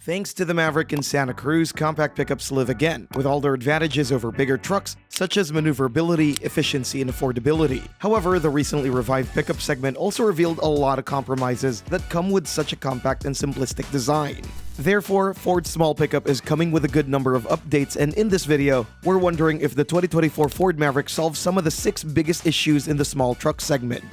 Thanks to the Maverick and Santa Cruz, compact pickups live again, with all their advantages over bigger trucks, such as maneuverability, efficiency, and affordability. However, the recently revived pickup segment also revealed a lot of compromises that come with such a compact and simplistic design. Therefore, Ford's small pickup is coming with a good number of updates, and in this video, we're wondering if the 2024 Ford Maverick solves some of the 6 biggest issues in the small truck segment.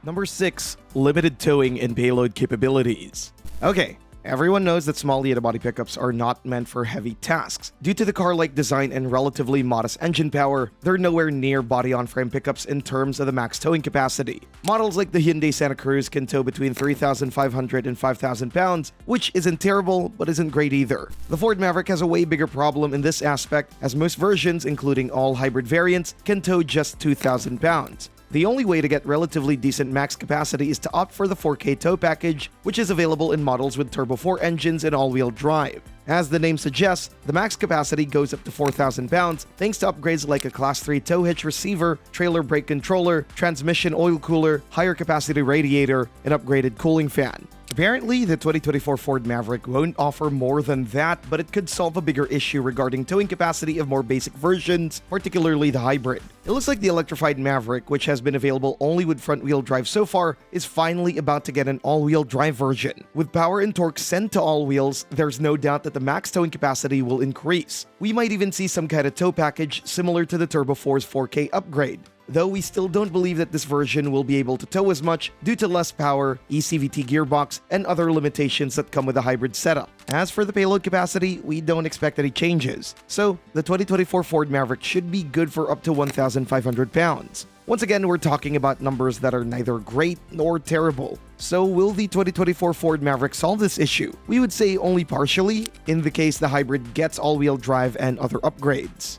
Number 6. Limited towing and payload capabilities. Okay, everyone knows that small unibody pickups are not meant for heavy tasks. Due to the car-like design and relatively modest engine power, they're nowhere near body-on-frame pickups in terms of the max towing capacity. Models like the Hyundai Santa Cruz can tow between 3,500 and 5,000 pounds, which isn't terrible, but isn't great either. The Ford Maverick has a way bigger problem in this aspect, as most versions, including all hybrid variants, can tow just 2,000 pounds. The only way to get relatively decent max capacity is to opt for the 4K tow package, which is available in models with Turbo 4 engines and all-wheel drive. As the name suggests, the max capacity goes up to 4,000 pounds thanks to upgrades like a Class 3 tow hitch receiver, trailer brake controller, transmission oil cooler, higher capacity radiator, and upgraded cooling fan. Apparently, the 2024 Ford Maverick won't offer more than that, but it could solve a bigger issue regarding towing capacity of more basic versions, particularly the hybrid. It looks like the electrified Maverick, which has been available only with front-wheel drive so far, is finally about to get an all-wheel drive version. With power and torque sent to all wheels, there's no doubt that the max towing capacity will increase. We might even see some kind of tow package similar to the Turbo 4's 4K upgrade. Though we still don't believe that this version will be able to tow as much due to less power, ECVT gearbox, and other limitations that come with a hybrid setup. As for the payload capacity, we don't expect any changes. So, the 2024 Ford Maverick should be good for up to 1,500 pounds. Once again, we're talking about numbers that are neither great nor terrible. So will the 2024 Ford Maverick solve this issue? We would say only partially, in the case the hybrid gets all-wheel drive and other upgrades.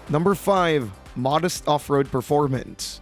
Number 5. Modest off-road performance.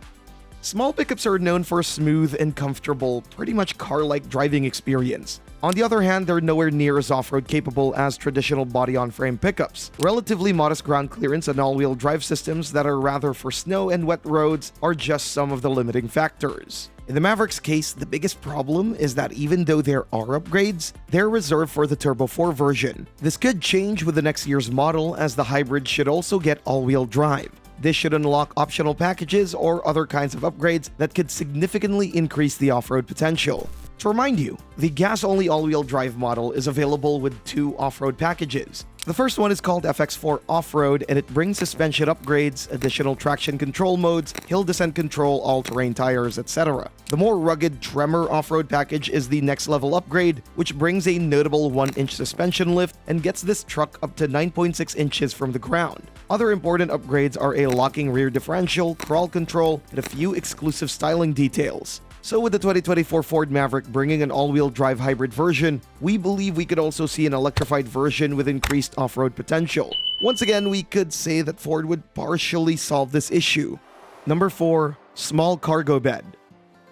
Small pickups are known for a smooth and comfortable, pretty much car-like driving experience. On the other hand, they're nowhere near as off-road capable as traditional body-on-frame pickups. Relatively modest ground clearance and all-wheel drive systems that are rather for snow and wet roads are just some of the limiting factors. In the Maverick's case, the biggest problem is that even though there are upgrades, they're reserved for the Turbo 4 version. This could change with the next year's model, as the hybrid should also get all-wheel drive. This should unlock optional packages or other kinds of upgrades that could significantly increase the off-road potential. To remind you, the gas-only all-wheel drive model is available with 2 off-road packages. The first one is called FX4 Offroad, and it brings suspension upgrades, additional traction control modes, hill descent control, all-terrain tires, etc. The more rugged Tremor Off-Road package is the next-level upgrade, which brings a notable 1-inch suspension lift and gets this truck up to 9.6 inches from the ground. Other important upgrades are a locking rear differential, crawl control, and a few exclusive styling details. So with the 2024 Ford Maverick bringing an all-wheel drive hybrid version, we believe we could also see an electrified version with increased off-road potential. Once again, we could say that Ford would partially solve this issue. Number 4. Small cargo bed.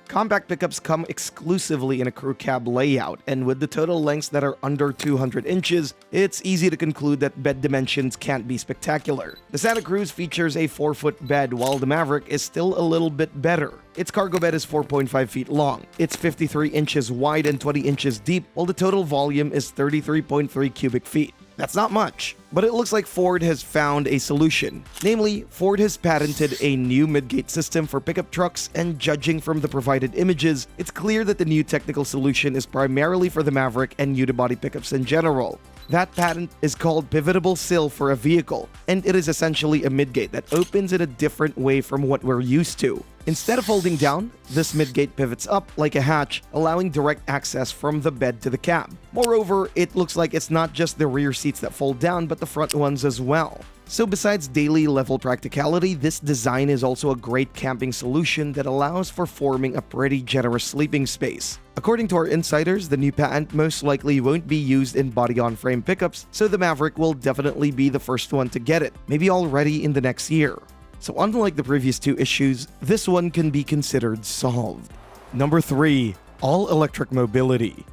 Compact pickups come exclusively in a crew cab layout, and with the total lengths that are under 200 inches, it's easy to conclude that bed dimensions can't be spectacular. The Santa Cruz features a 4-foot bed, while the Maverick is still a little bit better. Its cargo bed is 4.5 feet long. It's 53 inches wide and 20 inches deep, while the total volume is 33.3 cubic feet. That's not much, but it looks like Ford has found a solution. Namely, Ford has patented a new midgate system for pickup trucks, and judging from the provided images, it's clear that the new technical solution is primarily for the Maverick and unibody pickups in general. That patent is called pivotable sill for a vehicle, and it is essentially a midgate that opens in a different way from what we're used to. Instead of folding down, this midgate pivots up like a hatch, allowing direct access from the bed to the cab. Moreover, it looks like it's not just the rear seats that fold down, but the front ones as well. So besides daily level practicality, this design is also a great camping solution that allows for forming a pretty generous sleeping space. According to our insiders, the new patent most likely won't be used in body-on-frame pickups, so the Maverick will definitely be the first one to get it, maybe already in the next year. So unlike the previous 2 issues, this one can be considered solved. Number 3. AllElectric Mobility.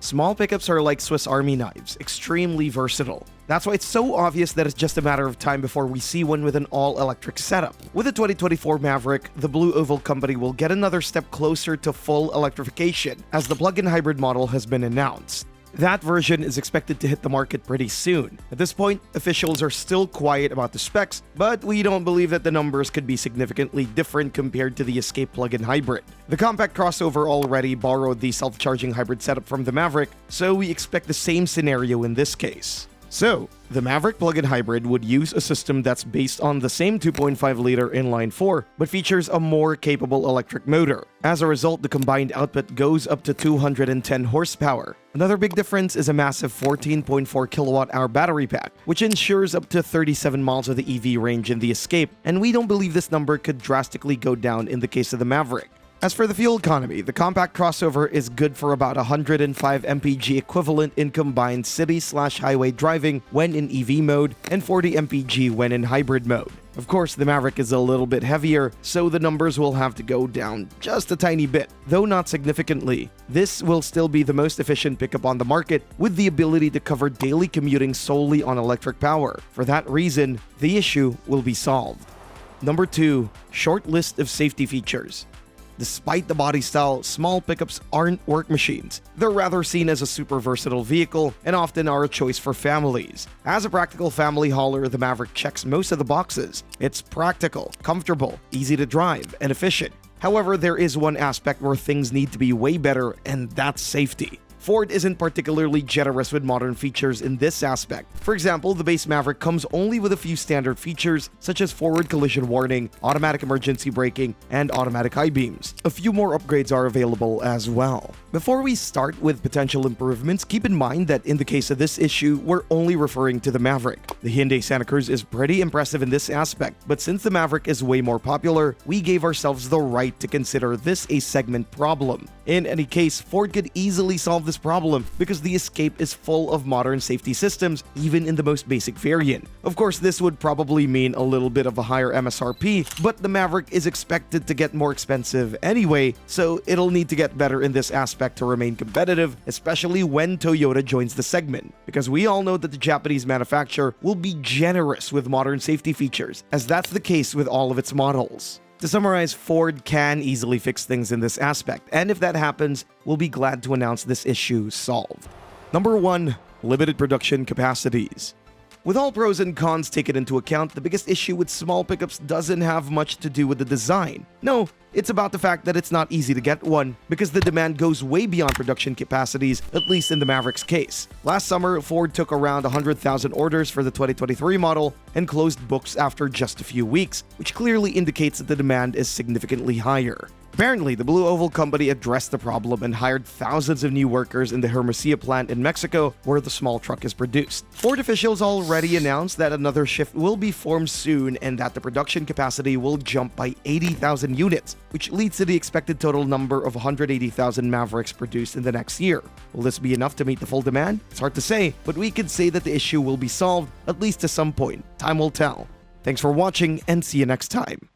Small pickups are like Swiss Army knives, extremely versatile. That's why it's so obvious that it's just a matter of time before we see one with an all-electric setup. With the 2024 Maverick, the Blue Oval Company will get another step closer to full electrification, as the plug-in hybrid model has been announced. That version is expected to hit the market pretty soon. At this point, officials are still quiet about the specs, but we don't believe that the numbers could be significantly different compared to the Escape plug-in hybrid. The compact crossover already borrowed the self-charging hybrid setup from the Maverick, so we expect the same scenario in this case. So, the Maverick plug-in hybrid would use a system that's based on the same 2.5-liter inline-4, but features a more capable electric motor. As a result, the combined output goes up to 210 horsepower. Another big difference is a massive 14.4 kilowatt-hour battery pack, which ensures up to 37 miles of the EV range in the Escape, and we don't believe this number could drastically go down in the case of the Maverick. As for the fuel economy, the compact crossover is good for about 105 mpg equivalent in combined city/highway driving when in EV mode and 40 mpg when in hybrid mode. Of course, the Maverick is a little bit heavier, so the numbers will have to go down just a tiny bit, though not significantly. This will still be the most efficient pickup on the market, with the ability to cover daily commuting solely on electric power. For that reason, the issue will be solved. Number 2. Short list of safety features. Despite the body style, small pickups aren't work machines. They're rather seen as a super versatile vehicle and often are a choice for families. As a practical family hauler, the Maverick checks most of the boxes. It's practical, comfortable, easy to drive, and efficient. However, there is one aspect where things need to be way better, and that's safety. Ford isn't particularly generous with modern features in this aspect. For example, the base Maverick comes only with a few standard features such as forward collision warning, automatic emergency braking, and automatic high beams. A few more upgrades are available as well. Before we start with potential improvements, keep in mind that in the case of this issue, we're only referring to the Maverick. The Hyundai Santa Cruz is pretty impressive in this aspect, but since the Maverick is way more popular, we gave ourselves the right to consider this a segment problem. In any case, Ford could easily solve this problem because the Escape is full of modern safety systems, even in the most basic variant. Of course, this would probably mean a little bit of a higher MSRP, but the Maverick is expected to get more expensive anyway, so it'll need to get better in this aspect to remain competitive, especially when Toyota joins the segment, because we all know that the Japanese manufacturer will be generous with modern safety features, as that's the case with all of its models. To summarize, Ford can easily fix things in this aspect, and if that happens, we'll be glad to announce this issue solved. Number 1. Limited production capacities. With all pros and cons taken into account, the biggest issue with small pickups doesn't have much to do with the design. No, it's about the fact that it's not easy to get one, because the demand goes way beyond production capacities, at least in the Maverick's case. Last summer, Ford took around 100,000 orders for the 2023 model and closed books after just a few weeks, which clearly indicates that the demand is significantly higher. Apparently, the Blue Oval Company addressed the problem and hired thousands of new workers in the Hermosillo plant in Mexico, where the small truck is produced. Ford officials already announced that another shift will be formed soon and that the production capacity will jump by 80,000 units, which leads to the expected total number of 180,000 Mavericks produced in the next year. Will this be enough to meet the full demand? It's hard to say, but we could say that the issue will be solved, at least to some point. Time will tell. Thanks for watching, and see you next time.